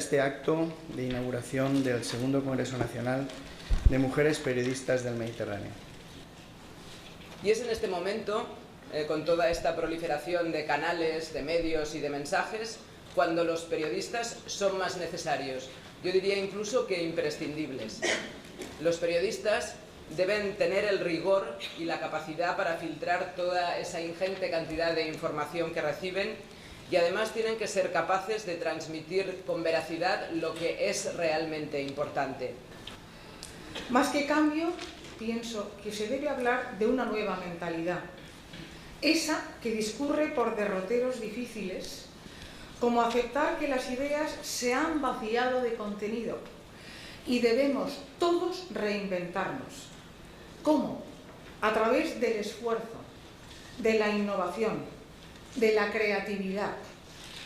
este acto de inauguración del segundo Congreso Nacional de Mujeres Periodistas del Mediterráneo. Y es en este momento, con toda esta proliferación de canales, de medios y de mensajes, cuando los periodistas son más necesarios. Yo diría incluso que imprescindibles. Los periodistas deben tener el rigor y la capacidad para filtrar toda esa ingente cantidad de información que reciben, y además tienen que ser capaces de transmitir con veracidad lo que es realmente importante. Más que cambio, pienso que se debe hablar de una nueva mentalidad, esa que discurre por derroteros difíciles, como aceptar que las ideas se han vaciado de contenido y debemos todos reinventarnos. ¿Cómo? A través del esfuerzo, de la innovación, de la creatividad,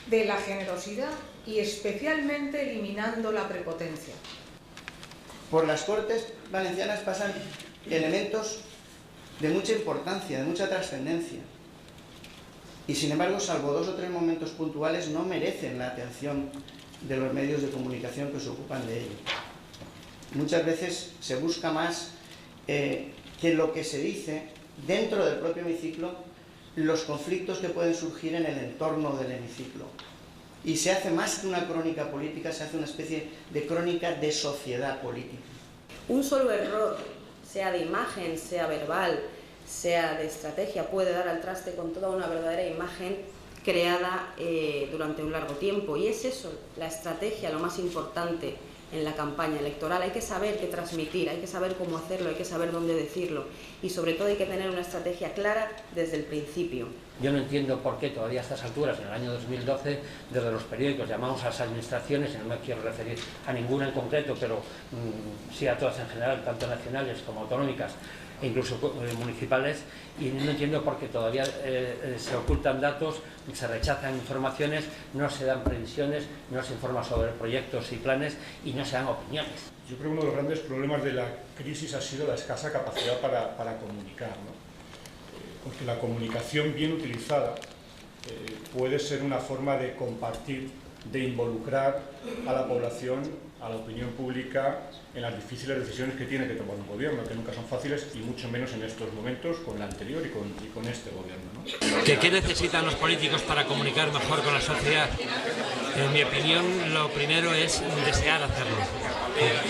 de la generosidad y especialmente eliminando la prepotencia. Por las Cortes Valencianas pasan elementos de mucha importancia, de mucha trascendencia. Y sin embargo, salvo 2 o 3 momentos puntuales, no merecen la atención de los medios de comunicación que se ocupan de ello. Muchas veces se busca más que lo que se dice dentro del propio hemiciclo, los conflictos que pueden surgir en el entorno del hemiciclo. Y se hace más que una crónica política, se hace una especie de crónica de sociedad política. Un solo error, sea de imagen, sea verbal, sea de estrategia, puede dar al traste con toda una verdadera imagen creada durante un largo tiempo. Y es eso, la estrategia, lo más importante en la campaña electoral. Hay que saber qué transmitir, hay que saber cómo hacerlo, hay que saber dónde decirlo y sobre todo hay que tener una estrategia clara desde el principio. Yo no entiendo por qué todavía a estas alturas, en el año 2012, desde los periódicos llamamos a las administraciones, y no me quiero referir a ninguna en concreto, pero sí a todas en general, tanto nacionales como autonómicas, e incluso municipales, y no entiendo por qué todavía se ocultan datos, se rechazan informaciones, no se dan previsiones, no se informa sobre proyectos y planes y no se dan opiniones. Yo creo que uno de los grandes problemas de la crisis ha sido la escasa capacidad para comunicar, ¿no? Porque la comunicación bien utilizada puede ser una forma de compartir, de involucrar a la población, a la opinión pública en las difíciles decisiones que tiene que tomar un gobierno, que nunca son fáciles y mucho menos en estos momentos con el anterior y con este gobierno, ¿no? ¿Qué necesitan los políticos para comunicar mejor con la sociedad? En mi opinión, lo primero es desear hacerlo,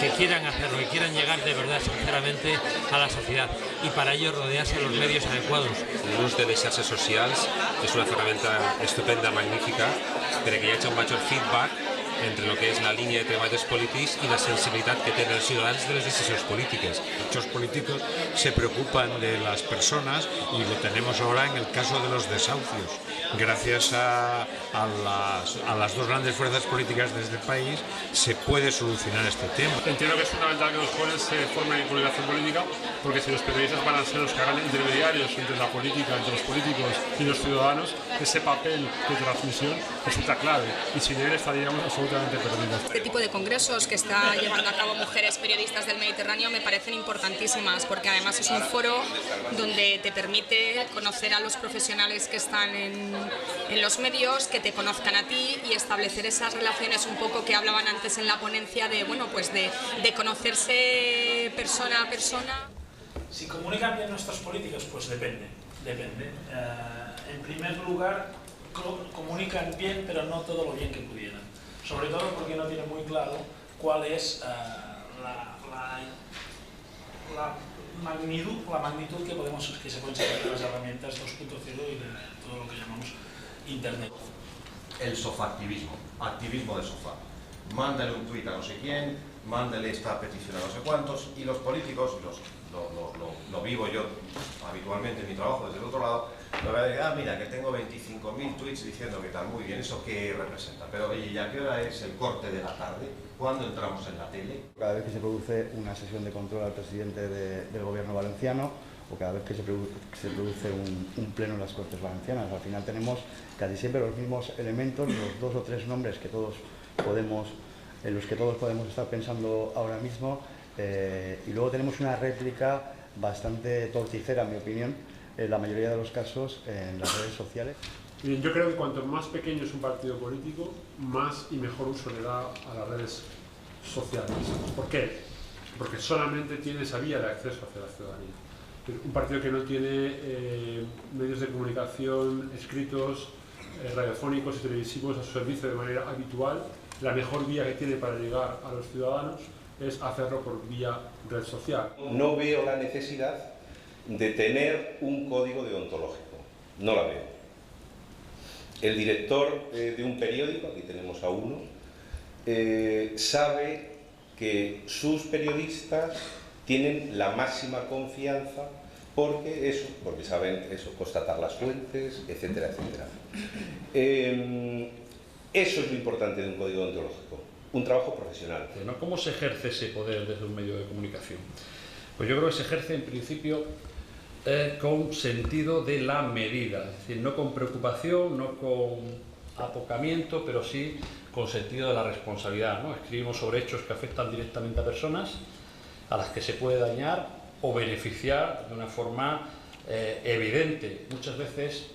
que quieran hacerlo, que quieran llegar de verdad, sinceramente, a la sociedad y para ello rodearse de los medios adecuados. L'ús de les xarxes socials és una ferramenta estupenda, magnífica, perquè hi hagi un major feedback entre lo que es la línea de treball dels polítics y la sensibilidad que tienen los ciudadanos de las decisiones políticas. Muchos políticos se preocupan de las personas y lo tenemos ahora en el caso de los desahucios. Gracias a las 2 grandes fuerzas políticas de este país se puede solucionar este tema. Entiendo que es fundamental que los jóvenes se formen en comunicación política, porque si los periodistas van a ser los que hagan intermediarios entre la política, entre los políticos y los ciudadanos, ese papel de transmisión resulta clave y sin él estaríamos absolutamente perdidos. Este tipo de congresos que está llevando a cabo Mujeres Periodistas del Mediterráneo me parecen importantísimas, porque además es un foro donde te permite conocer a los profesionales que están en los medios, que te conozcan a ti y establecer esas relaciones un poco que hablaban antes en la ponencia de, bueno, pues de conocerse persona a persona. Si comunican bien nuestros políticos, pues depende. En primer lugar, comunican bien, pero no todo lo bien que pudieran. Sobre todo porque no tienen muy claro cuál es la magnitud que se pueden sacar de las herramientas 2.0 y de todo lo que llamamos Internet. El sofaactivismo, activismo de sofá. Mándale un tuit a no sé quién, mándale esta petición a no sé cuántos, y los políticos, lo vivo yo habitualmente en mi trabajo desde el otro lado, lo voy a decir, mira, que tengo 25.000 tweets diciendo que tal, muy bien, ¿eso qué representa? Pero oye, ¿y a qué hora es el corte de la tarde? ¿Cuándo entramos en la tele? Cada vez que se produce una sesión de control al presidente del gobierno valenciano o cada vez que se produce un pleno en las Cortes Valencianas, al final tenemos casi siempre los mismos elementos, los 2 o 3 nombres que todos podemos, en los que todos podemos estar pensando ahora mismo, y luego tenemos una réplica bastante torticera, en mi opinión, en la mayoría de los casos en las redes sociales. Miren, yo creo que cuanto más pequeño es un partido político, más y mejor uso le da a las redes sociales. ¿Por qué? Porque solamente tiene esa vía de acceso hacia la ciudadanía. Un partido que no tiene medios de comunicación escritos, radiofónicos y televisivos a su servicio de manera habitual, la mejor vía que tiene para llegar a los ciudadanos es hacerlo por vía red social. No veo la necesidad de tener un código deontológico, no la veo. El director de un periódico, aquí tenemos a uno, sabe que sus periodistas tienen la máxima confianza porque saben eso, constatar las fuentes, etcétera, etcétera. Eso es lo importante de un código deontológico, un trabajo profesional. ¿No? ¿Cómo se ejerce ese poder desde un medio de comunicación? Pues yo creo que se ejerce en principio con sentido de la medida, es decir, no con preocupación, no con apocamiento, pero sí con sentido de la responsabilidad, ¿no? Escribimos sobre hechos que afectan directamente a personas a las que se puede dañar o beneficiar de una forma evidente. Muchas veces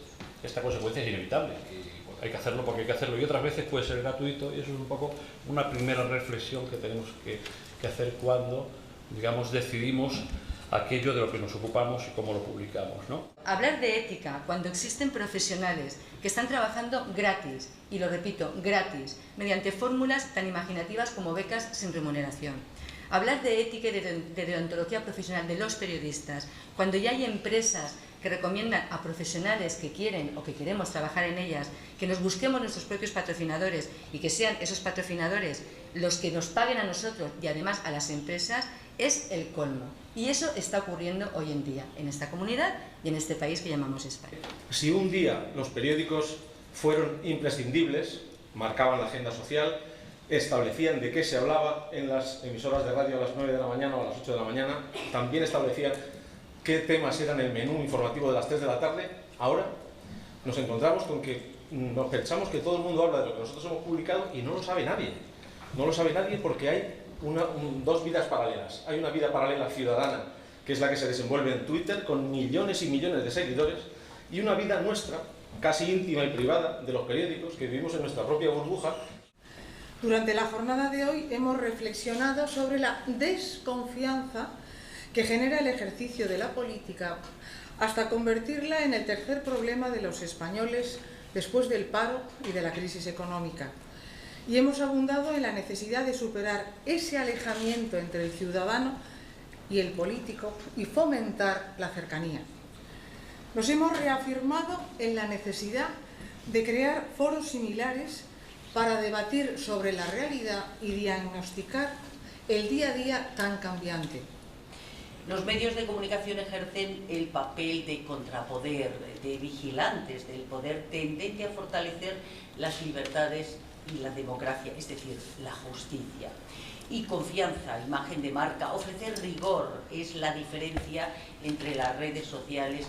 esta consecuencia es inevitable y hay que hacerlo porque hay que hacerlo, y otras veces puede ser gratuito, y eso es un poco una primera reflexión que tenemos que hacer cuando, digamos, decidimos aquello de lo que nos ocupamos y cómo lo publicamos, ¿no? Hablar de ética cuando existen profesionales que están trabajando gratis, y lo repito, gratis, mediante fórmulas tan imaginativas como becas sin remuneración. Hablar de ética y de deontología profesional de los periodistas cuando ya hay empresas que recomiendan a profesionales que quieren o que queremos trabajar en ellas, que nos busquemos nuestros propios patrocinadores y que sean esos patrocinadores los que nos paguen a nosotros y además a las empresas, es el colmo. Y eso está ocurriendo hoy en día en esta comunidad y en este país que llamamos España. Si un día los periódicos fueron imprescindibles, marcaban la agenda social, establecían de qué se hablaba en las emisoras de radio a las 9 de la mañana o a las 8 de la mañana, también establecían qué temas eran el menú informativo de las 3 de la tarde, ahora nos encontramos con que nos pensamos que todo el mundo habla de lo que nosotros hemos publicado y no lo sabe nadie. No lo sabe nadie porque hay dos vidas paralelas. Hay una vida paralela ciudadana, que es la que se desenvuelve en Twitter, con millones y millones de seguidores, y una vida nuestra, casi íntima y privada, de los periódicos, que vivimos en nuestra propia burbuja. Durante la jornada de hoy hemos reflexionado sobre la desconfianza que genera el ejercicio de la política hasta convertirla en el tercer problema de los españoles después del paro y de la crisis económica. Y hemos abundado en la necesidad de superar ese alejamiento entre el ciudadano y el político y fomentar la cercanía. Nos hemos reafirmado en la necesidad de crear foros similares para debatir sobre la realidad y diagnosticar el día a día tan cambiante. Los medios de comunicación ejercen el papel de contrapoder, de vigilantes del poder, tendente a fortalecer las libertades y la democracia, es decir, la justicia. Y confianza, imagen de marca, ofrecer rigor es la diferencia entre las redes sociales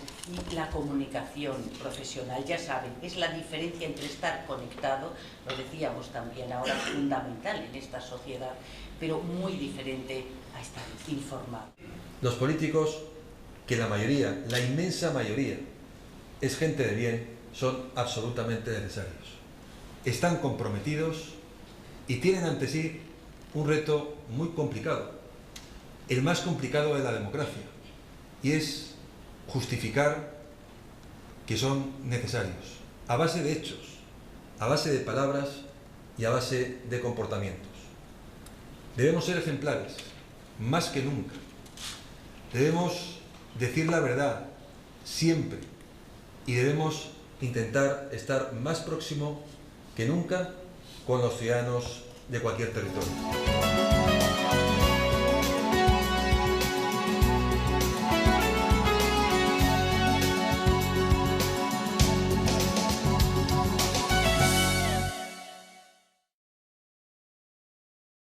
y la comunicación profesional. Ya saben, es la diferencia entre estar conectado, lo decíamos también ahora, fundamental en esta sociedad, pero muy diferente a estar informado. Los políticos, que la mayoría, la inmensa mayoría, es gente de bien, son absolutamente necesarios. Están comprometidos y tienen ante sí un reto muy complicado, el más complicado de la democracia, y es justificar que son necesarios, a base de hechos, a base de palabras y a base de comportamientos. Debemos ser ejemplares, más que nunca. Debemos decir la verdad, siempre, y debemos intentar estar más próximo que nunca con los ciudadanos de cualquier territorio.